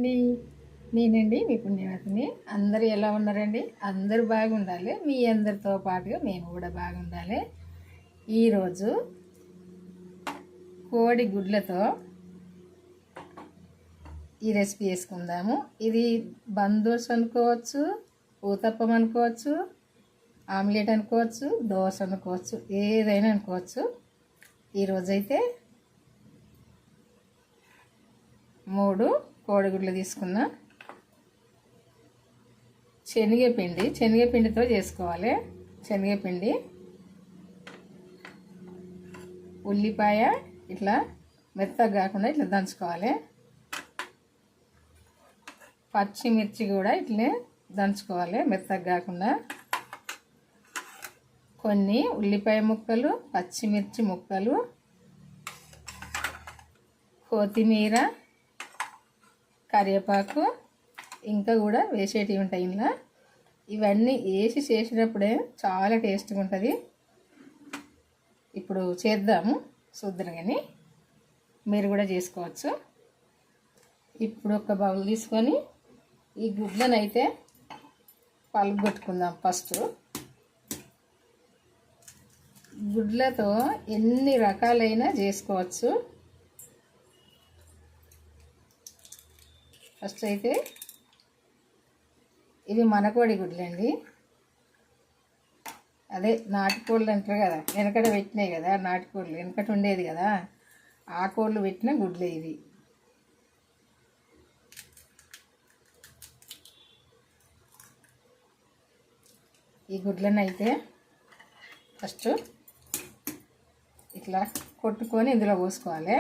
అండి. నేనండి మీ పుణ్యవతిని. అందరూ ఎలా ఉన్నారండి? అందరూ బాగుండాలి. మీ అందరితో పాటుగా మేము కూడా బాగుండాలి. ఈరోజు కోడి గుడ్లతో ఈ రెసిపీ వేసుకుందాము. ఇది బందోస్ అనుకోవచ్చు, ఊతప్పం అనుకోవచ్చు, ఆమ్లెట్ అనుకోవచ్చు, దోశ అనుకోవచ్చు, ఏదైనా అనుకోవచ్చు. ఈరోజైతే 3 కోడిగుడ్లు తీసుకున్నా. శనగపిండితో చేసుకోవాలి. శనగపిండి, ఉల్లిపాయ ఇట్లా మెత్తగా కాకుండా ఇట్లా దంచుకోవాలి. పచ్చిమిర్చి కూడా ఇట్లే దంచుకోవాలి మెత్తగా కాకుండా. కొన్ని ఉల్లిపాయ ముక్కలు, పచ్చిమిర్చి ముక్కలు, కొత్తిమీర, కరివేపాకు ఇంకా కూడా వేసేటివి ఉంటాయి ఇలా. ఇవన్నీ వేసి చేసినప్పుడే చాలా టేస్ట్గా ఉంటుంది. ఇప్పుడు చేద్దాము, చూద్దరు కానీ మీరు కూడా చేసుకోవచ్చు. ఇప్పుడు ఒక బౌల్ తీసుకొని ఈ గుడ్లను అయితే పలుగొట్టుకుందాం. ఫస్ట్ గుడ్లతో ఎన్ని రకాలైన చేసుకోవచ్చు. ఫస్ట్ అయితే ఇవి మనకోడి గుడ్లండి. అదే నాటుకోళ్ళు అంటారు కదా, వెనకట పెట్టినాయి కదా నాటుకోళ్ళు, వెనకట ఉండేది కదా ఆ కోళ్ళు పెట్టిన గుడ్లే ఇవి. ఈ గుడ్లను అయితే ఫస్ట్ ఇట్లా కొట్టుకొని ఇందులో పోసుకోవాలి.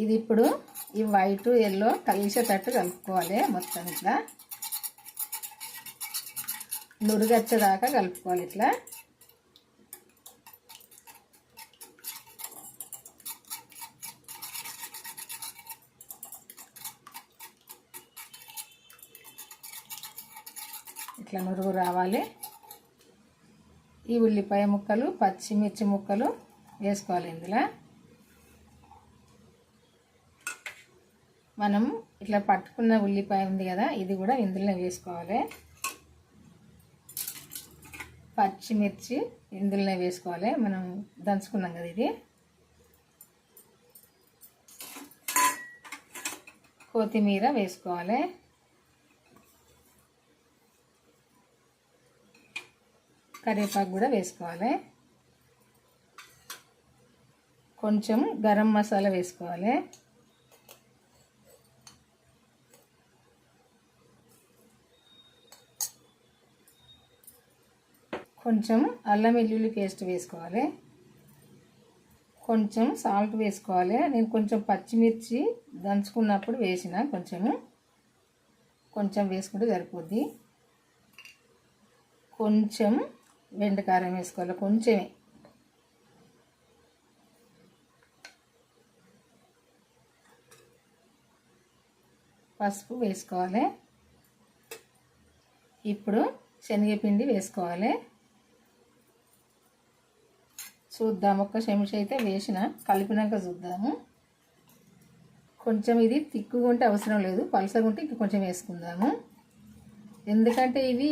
ఇది ఇప్పుడు ఈ వైట్ ఎల్లో కలిసేటట్టు కలుపుకోవాలి. మొత్తం ఇట్లా నురుగచ్చేదాకా కలుపుకోవాలి. ఇట్లా ఇట్లా నురుగు రావాలి. ఈ ఉల్లిపాయ ముక్కలు, పచ్చిమిర్చి ముక్కలు వేసుకోవాలి. ఇందులో మనం ఇట్లా పట్టుకున్న ఉల్లిపాయ ఉంది కదా, ఇది కూడా ఇందులో వేసుకోవాలి. పచ్చిమిర్చి ఇందులో వేసుకోవాలి. మనం దంచుకున్నాం కదా ఇది. కొత్తిమీర వేసుకోవాలి. కరివేపాకు కూడా వేసుకోవాలి. కొంచెం గరం మసాలా వేసుకోవాలి. కొంచెం అల్లం వెల్లుల్లి పేస్ట్ వేసుకోవాలి. కొంచెం సాల్ట్ వేసుకోవాలి. నేను కొంచెం పచ్చిమిర్చి దంచుకున్నప్పుడు వేసిన కొంచెం వేసుకుంటే సరిపోద్ది. కొంచెం వెండికారం వేసుకోవాలి, కొంచెమే. పసుపు వేసుకోవాలి. ఇప్పుడు శనగపిండి వేసుకోవాలి. చూద్దాం, ఒక్క చెంచా అయితే వేసిన, కలిపినాక చూద్దాము. కొంచెం ఇది తిక్కుగా ఉంటే అవసరం లేదు, పలసగా ఉంటే ఇంక కొంచెం వేసుకుందాము. ఎందుకంటే ఇవి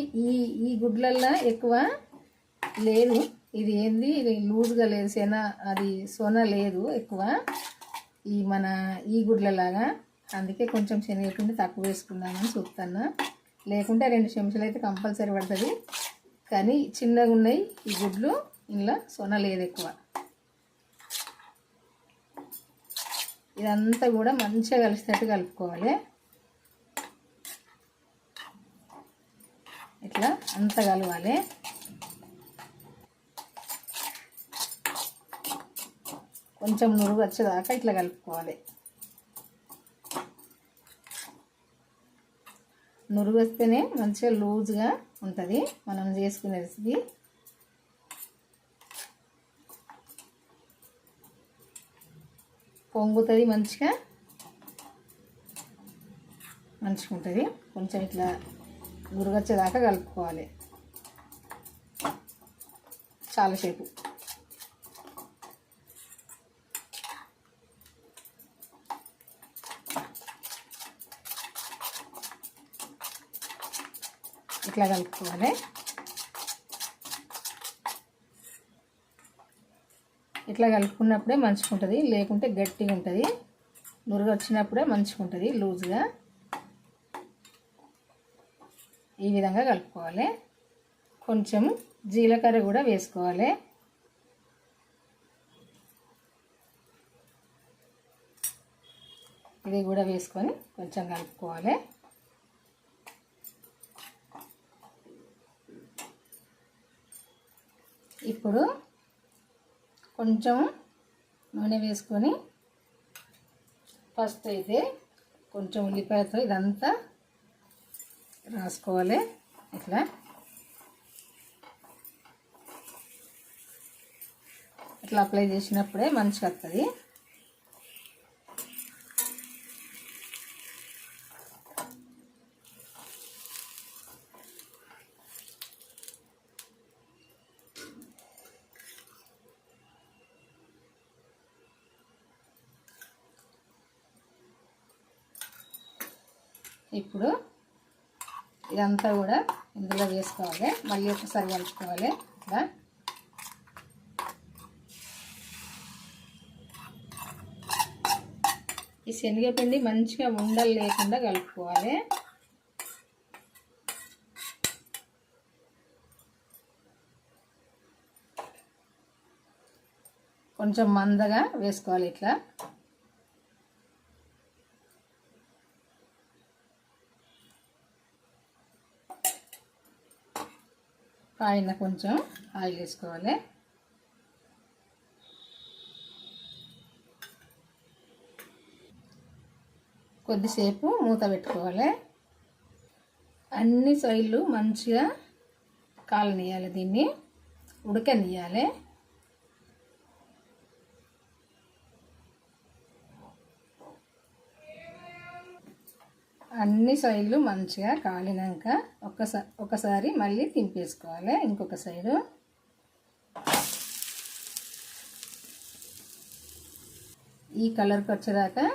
ఈ గుడ్లల్లో ఎక్కువ లేదు. ఇది ఏంది, ఇది లూజ్గా లేదు, సొన లేదు ఎక్కువ ఈ గుడ్లలాగా. అందుకే కొంచెం శనగపిండి తక్కువ వేసుకుందామని చూస్తున్నా. లేకుంటే 2 చెంచాలు అయితే కంపల్సరీ పడుతుంది. కానీ చిన్నగా ఉన్నాయి ఈ గుడ్లు, ఇందులో సొన లేదు ఎక్కువ. ఇదంతా కూడా మంచిగా కలిసేటట్టు కలుపుకోవాలి. ఇట్లా అంతా కలవాలి. కొంచెం నురుగు వచ్చేదాకా ఇట్లా కలుపుకోవాలి. నురుగు వస్తేనే మంచిగా లూజ్గా ఉంటుంది మనం చేసుకునే రెసిపీ. పొంగుతుంది, మంచిగా ఉంటుంది. కొంచెం ఇట్లా నురుగొచ్చేదాకా కలుపుకోవాలి చాలాసేపు. ఇట్లా కలుపుకోవాలి. ఇట్లా కలుపుకున్నప్పుడే మంచిగా ఉంటుంది, లేకుంటే గట్టిగా ఉంటుంది. నురుగు వచ్చినప్పుడే మంచిగా ఉంటుంది లూజ్గా. ఈ విధంగా కలుపుకోవాలి. కొంచెం జీలకర్ర కూడా వేసుకోవాలి. ఇది కూడా వేసుకొని కొంచెం కలుపుకోవాలి. ఇప్పుడు కొంచెం నూనె వేసుకొని ఫస్ట్ అయితే కొంచెం ఉల్లిపాయతో ఇదంతా రాసుకోవాలి. ఇట్లా ఇట్లా అప్లై చేసినప్పుడే మంచిగా వస్తుంది. ఇప్పుడు ఇదంతా కూడా ఇందులో వేసుకోవాలి. మళ్ళీ ఒకసారి కలుపుకోవాలి. ఇట్లా ఈ శనగపిండి మంచిగా ఉండలు లేకుండా కలుపుకోవాలి. కొంచెం మందగా వేసుకోవాలి. ఇట్లా పైన కొంచెం ఆయిల్ వేసుకోవాలి. కొద్దిసేపు మూత పెట్టుకోవాలి. అన్ని సైడ్లు మంచిగా కాలనియాలి, దీన్ని ఉడకనియాలి. అన్ని సైడ్లు మంచిగా కాలినాక ఒకసారి మళ్ళీ తింపేసుకోవాలి. ఇంకొక సైడు ఈ కలర్కి వచ్చేదాకా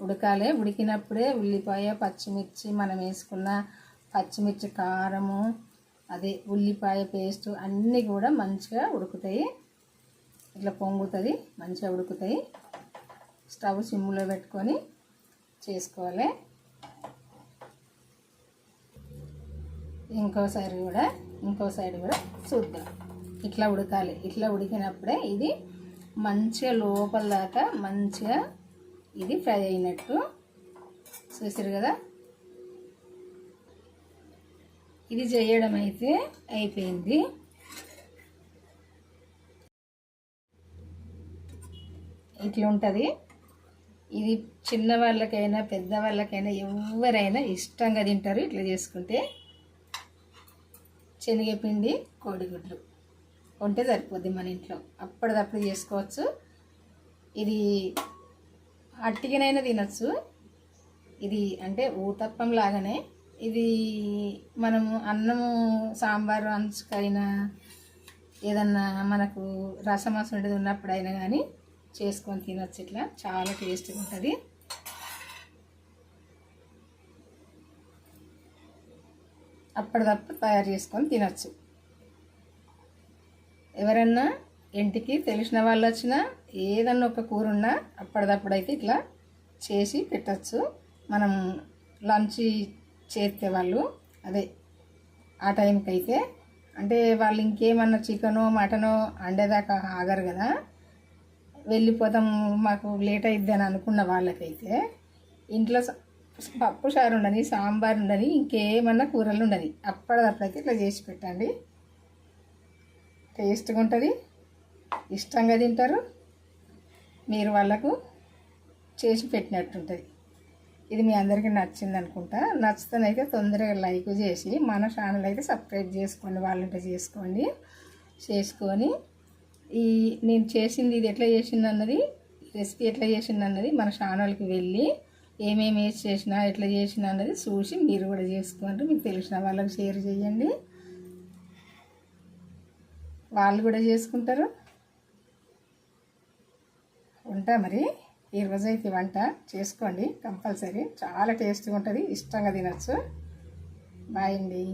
ఉడకాలి. ఉడికినప్పుడే ఉల్లిపాయ, పచ్చిమిర్చి, మనం వేసుకున్న పచ్చిమిర్చి కారము, అదే ఉల్లిపాయ పేస్ట్ అన్నీ కూడా మంచిగా ఉడుకుతాయి. ఇట్లా పొంగుతుంది, మంచిగా ఉడుకుతాయి. స్టవ్ సిమ్లో పెట్టుకొని చేసుకోవాలి. ఇంకో సైడ్ కూడా చూద్దాం. ఇట్లా ఉడకాలి. ఇట్లా ఉడికినప్పుడే ఇది మంచిగా లోపల దాకా మంచిగా ఇది ఫ్రై అయినట్టు. చూసారు కదా, ఇది చేయడం అయితే అయిపోయింది. ఇట్లా ఉంటుంది. ఇది చిన్న వాళ్ళకైనా పెద్దవాళ్ళకైనా ఎవరైనా ఇష్టంగా తింటారు ఇట్లా చేసుకుంటే. శనగపిండి, కోడిగుడ్లు ఉంటే సరిపోద్ది మన ఇంట్లో, అప్పటిదప్పుడు చేసుకోవచ్చు. ఇది అట్టిగానైనా తినచ్చు. ఇది అంటే ఊతప్పం లాగానే. ఇది మనము అన్నము సాంబారు అంచుకైనా ఏదన్నా మనకు రసం ఉండేది ఉన్నప్పుడైనా కానీ చేసుకొని తినచ్చు. ఇట్లా చాలా టేస్ట్గా ఉంటుంది. అప్పటిదప్పుడు తయారు చేసుకొని తినచ్చు. ఎవరన్నా ఇంటికి తెలిసిన వాళ్ళు వచ్చినా ఏదన్నా ఒక కూర ఉన్నా అప్పటిదప్పుడు అయితే ఇట్లా చేసి పెట్టచ్చు. మనం లంచ్ చేస్తే వాళ్ళు అదే ఆ టైంకి అయితే, అంటే వాళ్ళు ఇంకేమన్నా చికెనో మటనో అండేదాకా ఆగరు కదా, వెళ్ళిపోతాం మాకు లేట్ అయిద్ది అని అనుకున్న వాళ్ళకైతే ఇంట్లో పప్పు చారు ఉండని, సాంబార్ ఉండని, ఇంకేమన్నా కూరలు ఉండని అప్పటిదప్పుడైతే ఇట్లా చేసి పెట్టండి. టేస్ట్గా ఉంటుంది, ఇష్టంగా తింటారు. మీరు వాళ్ళకు చేసి పెట్టినట్టుంటుంది. ఇది మీ అందరికీ నచ్చింది అనుకుంటా. నచ్చితేనైతే తొందరగా లైక్ చేసి మన ఛానల్ అయితే సబ్స్క్రైబ్ చేసుకోండి. వాళ్ళంటే చేసుకొని ఈ నేను చేసింది ఇది ఎట్లా చేసింది అన్నది, రెసిపీ ఎట్లా చేసింది అన్నది మన ఛానల్కి వెళ్ళి ఏమేమి వేసి చేసినా ఎట్లా చేసినా అన్నది చూసి మీరు కూడా చేసుకోండి. మీకు తెలిసిన వాళ్ళకి షేర్ చేయండి, వాళ్ళు కూడా చేసుకుంటారు. ఉంటా మరి ఈరోజైతే వంట చేసుకోండి కంపల్సరీ. చాలా టేస్ట్గా ఉంటుంది, ఇష్టంగా తినచ్చు. బాయ్ అండి.